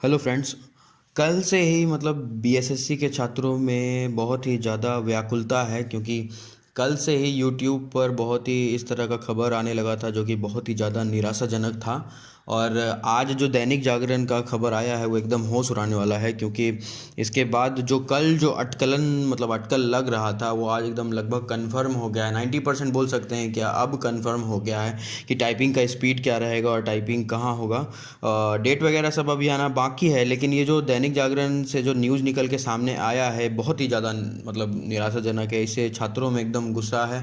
Hello friends. कल से ही मतलब बीएसएससी के छात्रों में बहुत ही ज़्यादा व्याकुलता है, क्योंकि कल से ही यूट्यूब पर बहुत ही इस तरह का खबर आने लगा था जो कि बहुत ही ज़्यादा निराशाजनक था। और आज जो दैनिक जागरण का खबर आया है वो एकदम होश उड़ाने वाला है, क्योंकि इसके बाद जो कल जो अटकलन मतलब अटकल लग रहा था वो आज एकदम लगभग कंफर्म हो गया है। 90% बोल सकते हैं क्या, अब कंफर्म हो गया है कि टाइपिंग का स्पीड क्या रहेगा और टाइपिंग कहाँ होगा। डेट वगैरह सब अभी आना बाकी है, लेकिन ये जो दैनिक जागरण से जो न्यूज़ निकल के सामने आया है बहुत ही ज़्यादा मतलब निराशाजनक है। इससे छात्रों में एकदम गुस्सा है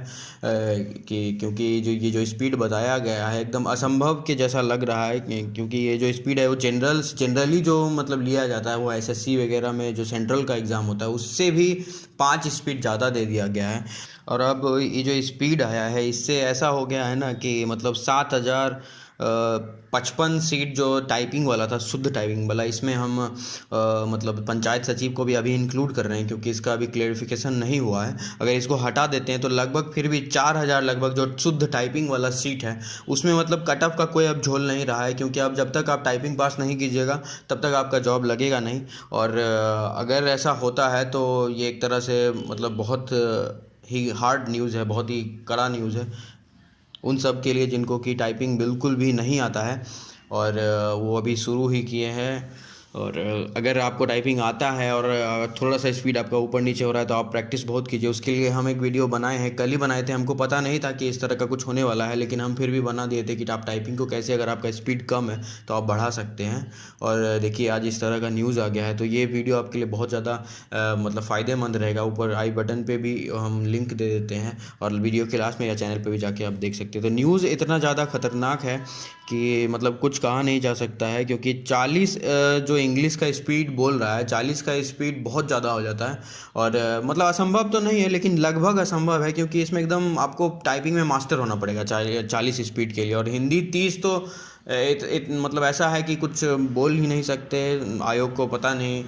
कि क्योंकि जो ये जो स्पीड बताया गया है एकदम असंभव के जैसा लग रहा है क्योंकि ये जो स्पीड है वो जनरली जो मतलब लिया जाता है वो एसएससी वगैरह में जो सेंट्रल का एग्ज़ाम होता है उससे भी 5 स्पीड ज़्यादा दे दिया गया है। और अब ये जो स्पीड आया है इससे ऐसा हो गया है ना कि मतलब 7,055 सीट जो टाइपिंग वाला था, शुद्ध टाइपिंग वाला, इसमें हम मतलब पंचायत सचिव को भी अभी इंक्लूड कर रहे हैं क्योंकि इसका अभी क्लेरिफिकेशन नहीं हुआ है। अगर इसको हटा देते हैं तो लगभग फिर भी 4,000 लगभग जो शुद्ध टाइपिंग वाला सीट है उसमें मतलब कट ऑफ का कोई अब झोल नहीं रहा है, क्योंकि अब जब तक आप टाइपिंग पास नहीं कीजिएगा तब तक आपका जॉब लगेगा नहीं। और अगर ऐसा होता है तो ये एक तरह से मतलब बहुत ही हार्ड न्यूज़ है, बहुत ही कड़ा न्यूज़ है उन सब के लिए जिनको कि टाइपिंग बिल्कुल भी नहीं आता है और वो अभी शुरू ही किए हैं। और अगर आपको टाइपिंग आता है और थोड़ा सा स्पीड आपका ऊपर नीचे हो रहा है तो आप प्रैक्टिस बहुत कीजिए। उसके लिए हम एक वीडियो बनाए हैं, कल ही बनाए थे, हमको पता नहीं था कि इस तरह का कुछ होने वाला है, लेकिन हम फिर भी बना दिए थे कि आप टाइपिंग को कैसे, अगर आपका स्पीड कम है तो आप बढ़ा सकते हैं। और देखिए आज इस तरह का न्यूज़ आ गया है तो ये वीडियो आपके लिए बहुत ज़्यादा मतलब फ़ायदेमंद रहेगा। ऊपर आई बटन पे भी हम लिंक दे देते हैं और वीडियो के लास्ट में या चैनल पे भी जाके आप देख सकते हैं। तो न्यूज़ इतना ज़्यादा खतरनाक है कि मतलब कुछ कहा नहीं जा सकता है, क्योंकि 40 जो इंग्लिश का स्पीड बोल रहा है, 40 का स्पीड बहुत ज़्यादा हो जाता है। और मतलब असंभव तो नहीं है लेकिन लगभग असंभव है, क्योंकि इसमें एकदम आपको टाइपिंग में मास्टर होना पड़ेगा 40 स्पीड के लिए। और हिंदी 30 तो मतलब ऐसा है कि कुछ बोल ही नहीं सकते। आयोग को पता नहीं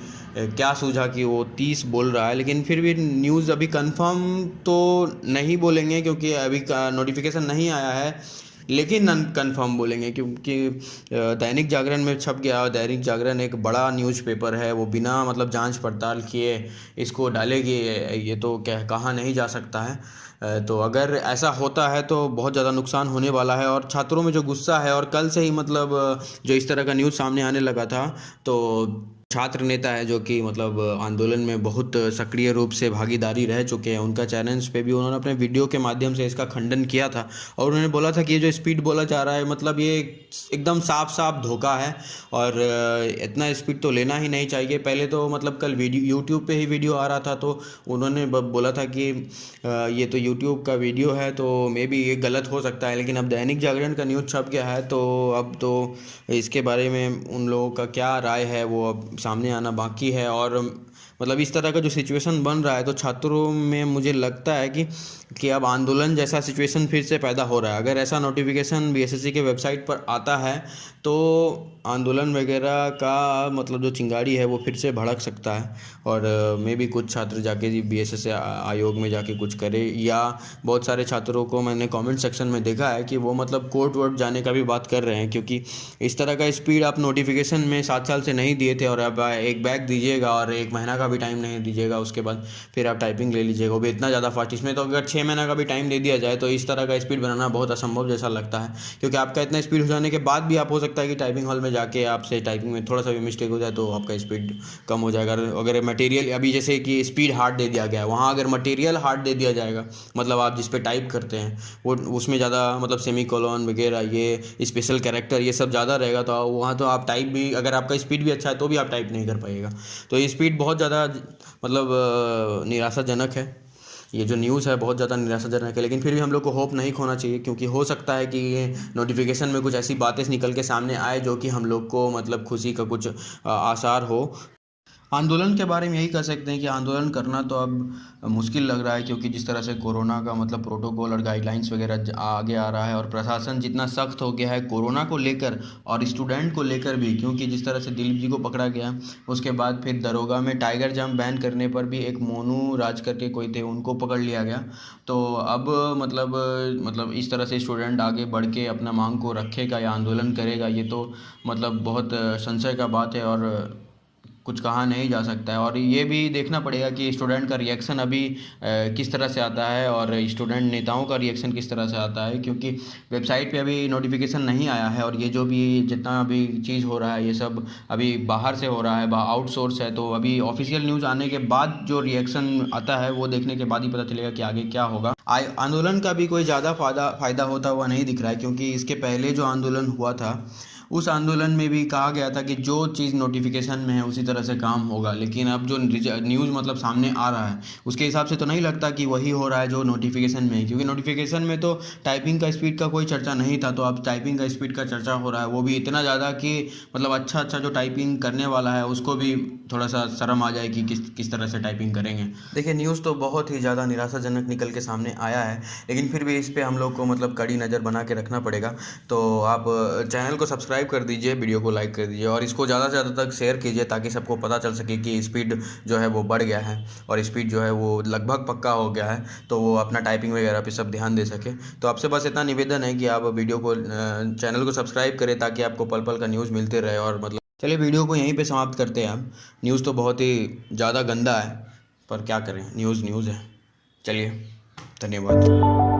क्या सूझा कि वो 30 बोल रहा है, लेकिन फिर भी न्यूज़ अभी कंफर्म तो नहीं बोलेंगे क्योंकि अभी का नोटिफिकेशन नहीं आया है, लेकिन कंफर्म बोलेंगे क्योंकि दैनिक जागरण में छप गया। और दैनिक जागरण एक बड़ा न्यूज़पेपर है, वो बिना मतलब जांच पड़ताल किए इसको डालेगी, ये तो क्या कहा नहीं जा सकता है। तो अगर ऐसा होता है तो बहुत ज़्यादा नुकसान होने वाला है। और छात्रों में जो गुस्सा है, और कल से ही मतलब जो इस तरह का न्यूज़ सामने आने लगा था, तो छात्र नेता है जो कि मतलब आंदोलन में बहुत सक्रिय रूप से भागीदारी रह चुके हैं, उनका चैनल्स पे भी उन्होंने अपने वीडियो के माध्यम से इसका खंडन किया था। और उन्होंने बोला था कि ये जो स्पीड बोला जा रहा है मतलब ये एकदम साफ साफ धोखा है और इतना स्पीड तो लेना ही नहीं चाहिए। पहले तो मतलब कल वीडियो यूट्यूब पे ही वीडियो आ रहा था तो उन्होंने बोला था कि ये तो यूट्यूब का वीडियो है तो मे बी ये गलत हो सकता है, लेकिन अब दैनिक जागरण का न्यूज़ छप गया है तो अब तो इसके बारे में उन लोगों का क्या राय है वो अब सामने आना बाकी है। और मतलब इस तरह का जो सिचुएशन बन रहा है तो छात्रों में मुझे लगता है कि अब आंदोलन जैसा सिचुएशन फिर से पैदा हो रहा है। अगर ऐसा नोटिफिकेशन बीएसएससी के वेबसाइट पर आता है तो आंदोलन वगैरह का मतलब जो चिंगारी है वो फिर से भड़क सकता है। और मे भी कुछ छात्र जाके बीएसएससी आयोग में जाके कुछ करे, या बहुत सारे छात्रों को मैंने कमेंट सेक्शन में देखा है कि वो मतलब कोर्ट वोर्ट जाने का भी बात कर रहे हैं, क्योंकि इस तरह का स्पीड आप नोटिफिकेशन में 7 साल से नहीं दिए थे और अब एक बैग दीजिएगा और 1 महीना का भी टाइम नहीं दीजिएगा, उसके बाद फिर आप टाइपिंग ले लीजिएगा, वो भी इतना ज़्यादा फास्ट। इसमें तो अगर 6 महीना का भी टाइम दे दिया जाए तो इस तरह का स्पीड बनाना बहुत असंभव जैसा लगता है, क्योंकि आपका इतना स्पीड हो जाने के बाद भी आप हो सकता है कि टाइपिंग हॉल में जाके आपसे टाइपिंग में थोड़ा सा भी मिस्टेक हो जाए तो आपका स्पीड कम हो जाएगा। अगर मटेरियल अभी जैसे कि स्पीड हार्ड दे दिया गया है, वहाँ अगर मटेरियल हार्ड दे दिया जाएगा मतलब आप जिस पे टाइप करते हैं वो उसमें ज़्यादा मतलब सेमी कोलन वगैरह ये स्पेशल कैरेक्टर ये सब ज़्यादा रहेगा तो वहाँ तो आप टाइप भी, अगर आपका स्पीड भी अच्छा है तो भी आप टाइप नहीं कर पाइएगा। तो ये स्पीड बहुत ज़्यादा मतलब निराशाजनक है। ये जो न्यूज़ है बहुत ज़्यादा निराशाजनक है, लेकिन फिर भी हम लोग को होप नहीं खोना चाहिए, क्योंकि हो सकता है कि ये नोटिफिकेशन में कुछ ऐसी बातें निकल के सामने आए जो कि हम लोग को मतलब खुशी का कुछ आसार हो। आंदोलन के बारे में यही कह सकते हैं कि आंदोलन करना तो अब मुश्किल लग रहा है, क्योंकि जिस तरह से कोरोना का मतलब प्रोटोकॉल और गाइडलाइंस वगैरह आगे आ रहा है और प्रशासन जितना सख्त हो गया है कोरोना को लेकर और स्टूडेंट को लेकर भी, क्योंकि जिस तरह से दिलीप जी को पकड़ा गया, उसके बाद फिर दरोगा में टाइगर जंप बैन करने पर भी एक मोनू राज करके कोई थे, उनको पकड़ लिया गया। तो अब मतलब इस तरह से स्टूडेंट आगे बढ़ के अपना मांग को रखेगा या आंदोलन करेगा, ये तो मतलब बहुत संशय का बात है और कुछ कहा नहीं जा सकता है। और ये भी देखना पड़ेगा कि स्टूडेंट का रिएक्शन अभी किस तरह से आता है और स्टूडेंट नेताओं का रिएक्शन किस तरह से आता है, क्योंकि वेबसाइट पे अभी नोटिफिकेशन नहीं आया है और ये जो भी जितना अभी चीज़ हो रहा है ये सब अभी बाहर से हो रहा है, आउटसोर्स है। तो अभी ऑफिशियल न्यूज़ आने के बाद जो रिएक्शन आता है वो देखने के बाद ही पता चलेगा कि आगे क्या होगा। आंदोलन का भी कोई ज़्यादा फ़ायदा होता हुआ नहीं दिख रहा है, क्योंकि इसके पहले जो आंदोलन हुआ था उस आंदोलन में भी कहा गया था कि जो चीज़ नोटिफिकेशन में है उसी तरह से काम होगा, लेकिन अब जो न्यूज़ मतलब सामने आ रहा है उसके हिसाब से तो नहीं लगता कि वही हो रहा है जो नोटिफिकेशन में है, क्योंकि नोटिफिकेशन में तो टाइपिंग का स्पीड का कोई चर्चा नहीं था, तो अब टाइपिंग का स्पीड का चर्चा हो रहा है, वो भी इतना ज़्यादा कि मतलब अच्छा जो टाइपिंग करने वाला है उसको भी थोड़ा सा शर्म आ जाए कि किस तरह से टाइपिंग करेंगे। देखिए न्यूज़ तो बहुत ही ज़्यादा निराशाजनक निकल के सामने आया है, लेकिन फिर भी इस पर हम लोग को मतलब कड़ी नज़र बना के रखना पड़ेगा। तो आप चैनल को सब्सक्राइब कर दीजिए, वीडियो को लाइक कर दीजिए और इसको ज़्यादा से ज़्यादा तक शेयर कीजिए, ताकि सबको पता चल सके कि स्पीड जो है वो बढ़ गया है और स्पीड जो है वो लगभग पक्का हो गया है, तो वो अपना टाइपिंग वगैरह पे सब ध्यान दे सके। तो आपसे बस इतना निवेदन है कि आप वीडियो को चैनल को सब्सक्राइब करें, ताकि आपको पल पल का न्यूज़ मिलते रहे। और मतलब चलिए वीडियो को यहीं पे समाप्त करते हैं। हम न्यूज़ तो बहुत ही ज़्यादा गंदा है, पर क्या करें, न्यूज़ न्यूज़ है। चलिए, धन्यवाद।